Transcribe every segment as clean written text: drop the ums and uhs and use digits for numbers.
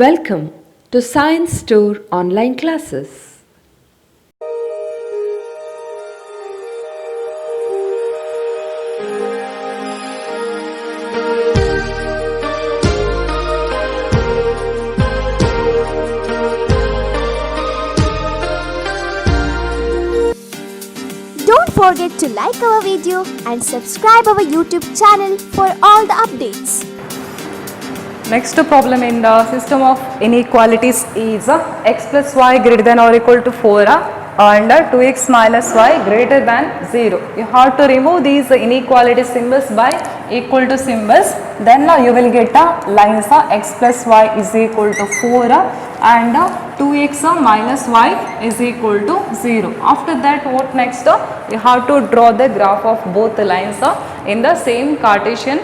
Welcome to Science Store online classes. Don't forget to like our video and subscribe our YouTube channel for all the updates. Next problem in the system of inequalities is x plus y greater than or equal to 4 and 2x minus y greater than 0. You have to remove these inequality symbols by equal to symbols, then you will get lines x plus y is equal to 4 and 2x minus y is equal to 0. After that, what next? You have to draw the graph of both the lines in the same Cartesian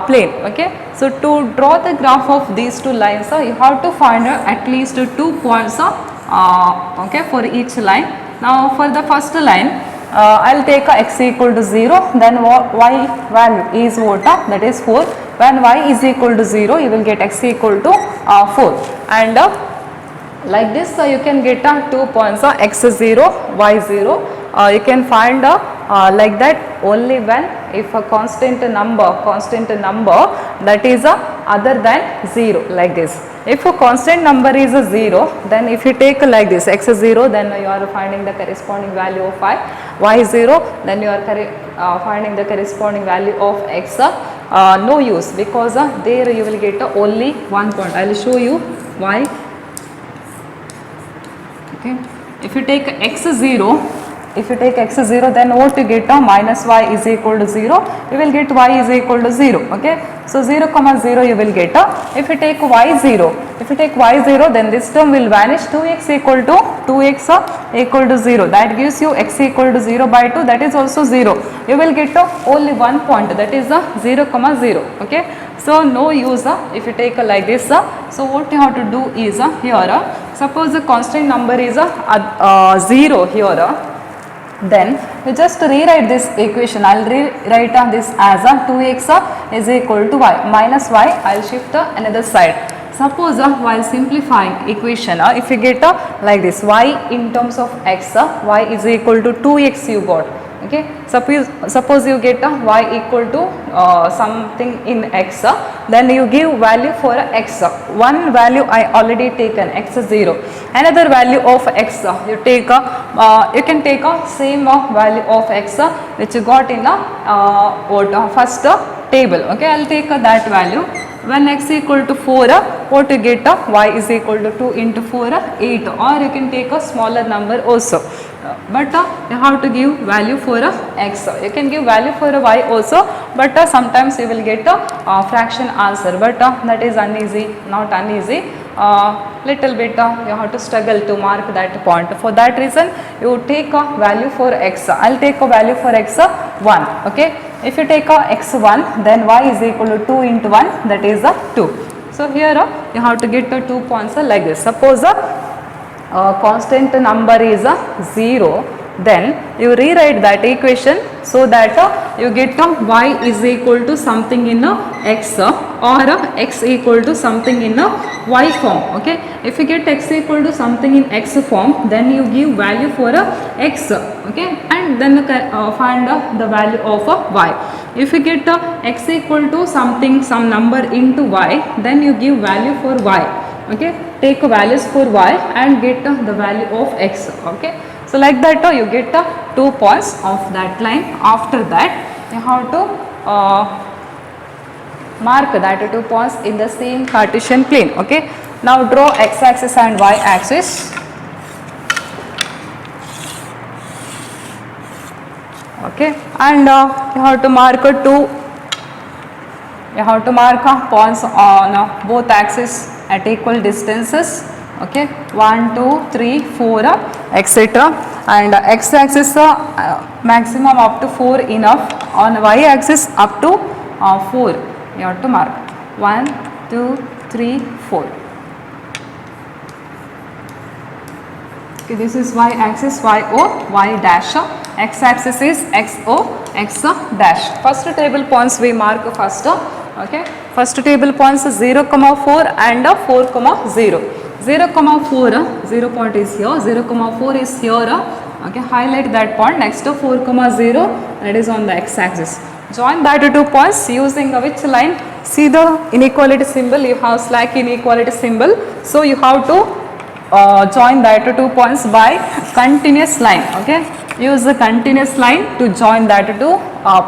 plane. Okay, so to draw the graph of these two lines you have to find at least 2 points okay, for each line. Now for the first line I'll take x equal to 0, then y value is what? That is 4. When y is equal to 0 you will get x equal to 4, and like this you can get 2 points x0, y0. You can find like that only when if a constant number that is other than 0, like this. If a constant number is a 0, then if you take like this x0, then you are finding the corresponding value of y0, then you are finding the corresponding value of x. No use, because there you will get only 1 point. I will show you why. Okay, if you take x0, then what you get? Minus y is equal to 0, you will get y is equal to 0. Okay, so 0 comma 0 you will get. If you take y0, then this term will vanish. 2x equal to 0, that gives you x equal to 0 by 2, that is also 0. You will get only 1 point, that is 0 comma 0. Okay, so no use if you take like this. So what you have to do is here, suppose the constant number is 0 here, then you just rewrite this equation. I will rewrite this as 2x is equal to y minus y. I will shift another side. Suppose while simplifying equation, if you get like this, y in terms of x, y is equal to 2x you got. Okay, suppose you get y equal to something in x, then you give value for x. One value I already taken, x0. Another value of x you take, you can take same value of x which you got in first table. Okay, I will take that value. When x equal to 4, what you get? Y is equal to 2 into 4, 8, or you can take a smaller number also. But you have to give value for x. You can give value for y also, but sometimes you will get a fraction answer, but that is uneasy, not uneasy. Little bit you have to struggle to mark that point. For that reason you take a value for x. I'll take a value for x 1. Okay, if you take a x1, then y is equal to 2 into 1, that is 2. So here you have to get the 2 points like this. Suppose constant number is 0, then you rewrite that equation so that you get y is equal to something in x, or x equal to something in y form. Okay, if you get x equal to something in x form, then you give value for x. Okay, and then find the value of y. If you get x equal to something, some number into y, then you give value for y. Okay, take values for y and get the value of x. Okay, so like that you get 2 points of that line. After that you have to mark that 2 points in the same Cartesian plane. Okay, now draw x axis and y axis. Okay, and you have to mark points on both axes at equal distances. Okay, 1 2 3 4 etc. And x axis maximum up to 4 enough. On y axis up to 4 you have to mark 1 2 3 4. Okay, this is y axis, y0, y dash. X axis is xo, x dash. First table points we mark first. Okay, First table points 0, 4 and 4, 0. 0, 4, 0 point is here, 0, 4 is here. Okay, highlight that point. Next to 4, 0, that is on the x-axis. Join that two points using which line? See the inequality symbol, you have slack inequality symbol. So you have to join that two points by continuous line. Okay, use the continuous line to join that two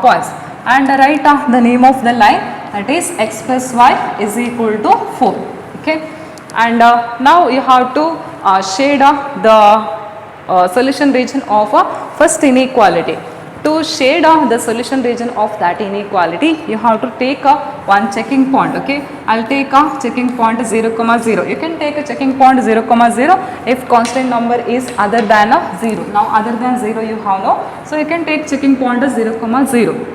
points. And write the name of the line, that is x plus y is equal to 4. Okay, and now you have to shade the solution region of first inequality. To shade the solution region of that inequality, you have to take one checking point. Okay, I'll take a checking point 0, 0. You can take a checking point 0, 0 if constant number is other than 0. Now other than 0 you have no, so you can take checking point 0, 0.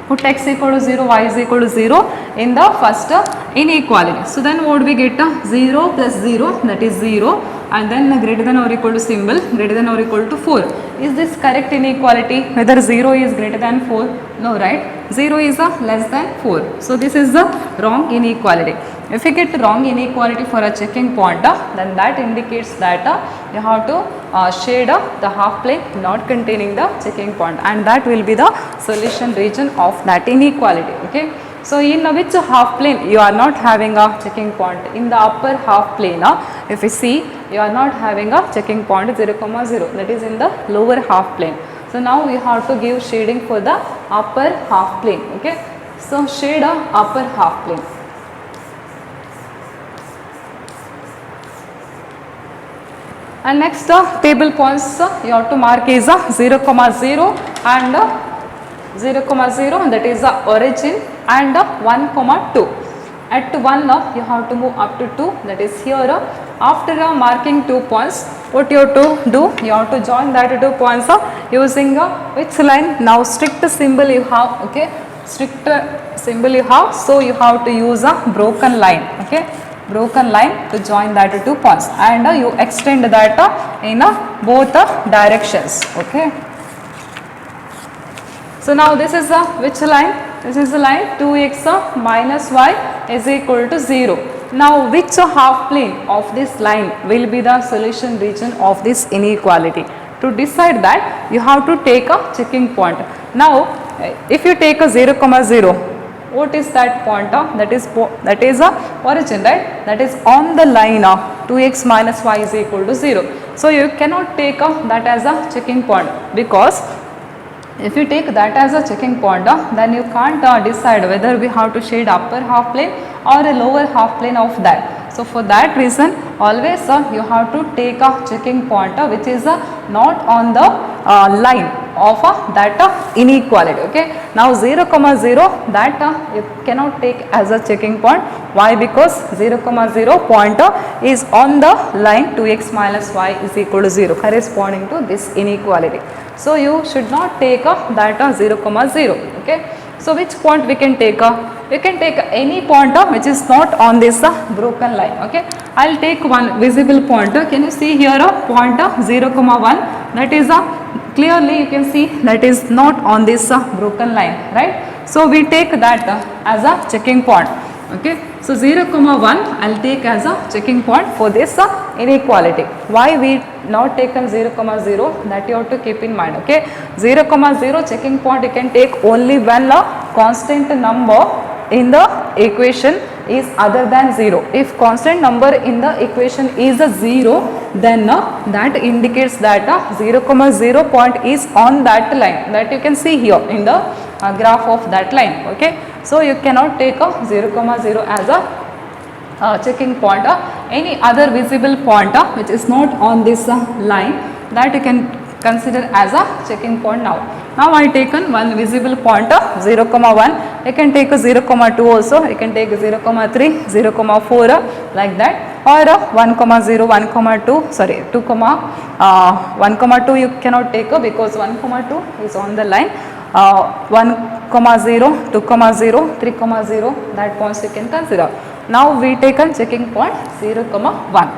Put x equal to 0, y is equal to 0 in the first inequality. So then what we get? 0 plus 0, that is 0, and then greater than or equal to symbol, greater than or equal to 4. Is this correct inequality? Whether 0 is greater than 4? No, right? 0 is less than 4. So this is the wrong inequality. If you get wrong inequality for a checking point, then that indicates that you have to shade the half plane not containing the checking point, and that will be the solution region of that inequality. Okay, so in which half plane you are not having a checking point? In the upper half plane, if you see, you are not having a checking point 0, 0, that is in the lower half plane. So now we have to give shading for the upper half plane. Okay, so shade a upper half plane. And next table points you have to mark is 0, 0 and 0, 0, that is the origin, and 1, 2. At 1 you have to move up to 2, that is here. After marking 2 points, what you have to do? You have to join that 2 points using which line? Now strict symbol you have. Okay, strict symbol you have, so you have to use a broken line. Okay, broken line to join that 2 points, and you extend that in both directions. Okay, so now this is which line? This is the line 2x minus y is equal to 0. Now which half plane of this line will be the solution region of this inequality? To decide that, you have to take a checking point. Now if you take a 0, 0, what is that point? That is a origin, right? That is on the line of 2x minus y is equal to 0. So you cannot take that as a checking point, because if you take that as a checking point, then you can't decide whether we have to shade upper half plane or a lower half plane of that. So for that reason, always you have to take a checking point which is not on the line of that inequality. Okay, now 0, 0, that you cannot take as a checking point. Why? Because 0, 0 point is on the line 2x minus y is equal to 0, corresponding to this inequality. So you should not take that 0, 0. Okay, so which point we can take? We can take any point which is not on this broken line. Okay, I'll take one visible point. Can you see here point 0, 1? That is clearly you can see that is not on this broken line, right? So we take that as a checking point. Okay, so 0, 1 I'll take as a checking point for this inequality. Why we not taken 0, 0? That you have to keep in mind. Okay, 0, 0 checking point you can take only when a constant number in the equation is other than 0. If constant number in the equation is a 0, then that indicates that 0, 0 point is on that line, that you can see here in the graph of that line. Okay, so you cannot take a 0, 0 as a checking point. Any other visible point which is not on this line, that you can consider as a checking point. Now I taken one visible point 0, 1. You can take a 0, 2 also. You can take 0, 3, 0, 4 like that, or 1, 0, 1, 2. Sorry, 2, 1, 2 you cannot take because 1, 2 is on the line. 1, 0, 2, 0, 3, 0. That points you can consider. Now we take a checking point 0, 1.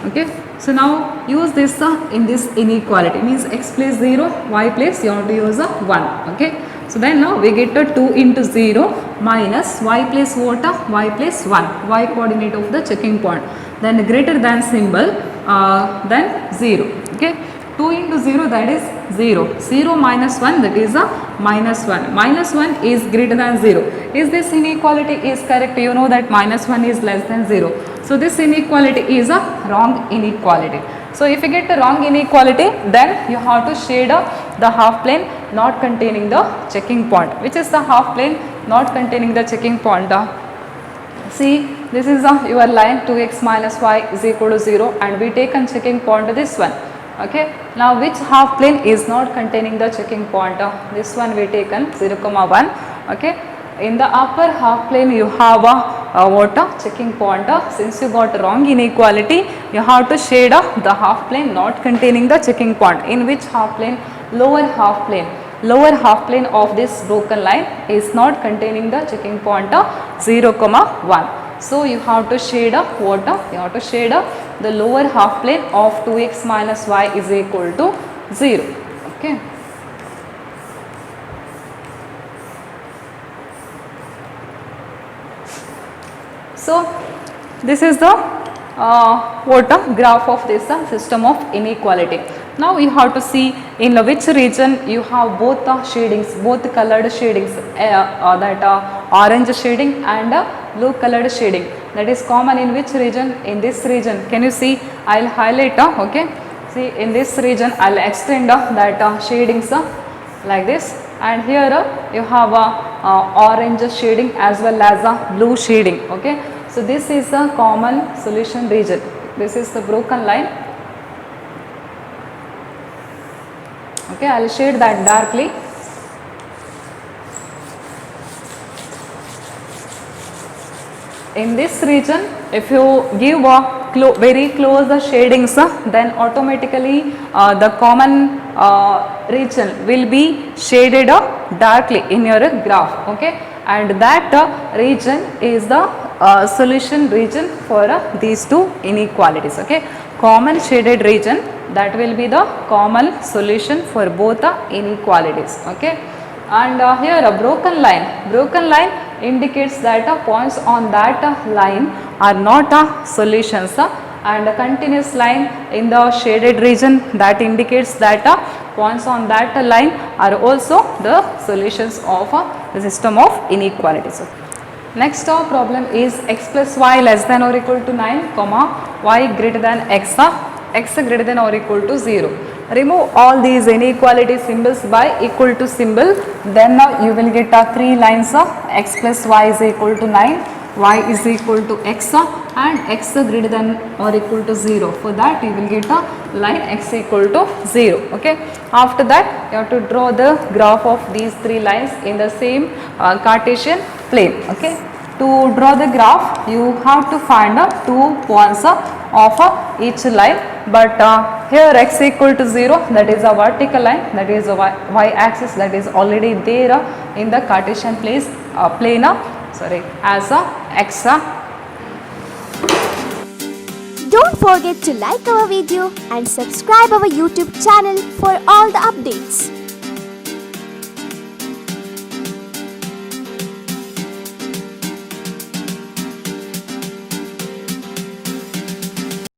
Okay. So now use this in this inequality, means x place 0, y place you have to use a 1. Okay. So then now we get a 2 into 0 minus y plus what? Y plus 1, y coordinate of the checking point. Then greater than symbol, then 0. Okay. 2 into 0, that is 0. 0 minus 1, that is a minus 1. Minus 1 is greater than 0. Is this inequality is correct? You know that minus 1 is less than 0. So this inequality is a wrong inequality. So if you get the wrong inequality, then you have to shade the half plane not containing the checking point. Which is the half plane not containing the checking point? See, this is your line 2x minus y is equal to 0, and we take a checking point this one. Okay. Now which half plane is not containing the checking point? This one we taken 0, 1. Okay. In the upper half plane you have what? Checking point. Since you got wrong inequality, you have to shade the half plane not containing the checking point. In which half plane? Lower half plane. Lower half plane of this broken line is not containing the checking point 0, 1. So you have to shade what? You have to shade the lower half plane of 2x minus y is equal to 0. Okay. So this is the what graph of this system of inequality. Now you have to see in which region you have both the shadings, both colored shadings, that orange shading and blue colored shading. That is common in which region? In this region. Can you see? I will highlight. Okay. See, in this region I will extend that shadings like this, and here you have orange shading as well as blue shading. Okay. So this is a common solution region. This is the broken line. Okay, I will shade that darkly. In this region, if you give very close shadings, then automatically the common region will be shaded darkly in your graph. Okay, and that region is the solution region for these two inequalities. Okay, common shaded region, that will be the common solution for both the inequalities. Okay, and here a broken line indicates that points on that line are not solutions, and a continuous line in the shaded region, that indicates that points on that line are also the solutions of the system of inequalities. Next problem is x plus y less than or equal to 9, y greater than x greater than or equal to 0. Remove all these inequality symbols by equal to symbol, then you will get 3 lines of x plus y is equal to 9, y is equal to x, and x greater than or equal to 0. For that you will get a line x equal to 0. Okay. After that you have to draw the graph of these 3 lines in the same Cartesian plane. Okay. To draw the graph you have to find 2 points of each line, but here x equal to 0, that is a vertical line, that is a y axis, that is already there in the Cartesian plane as a x. Don't forget to like our video and subscribe our YouTube channel for all the updates.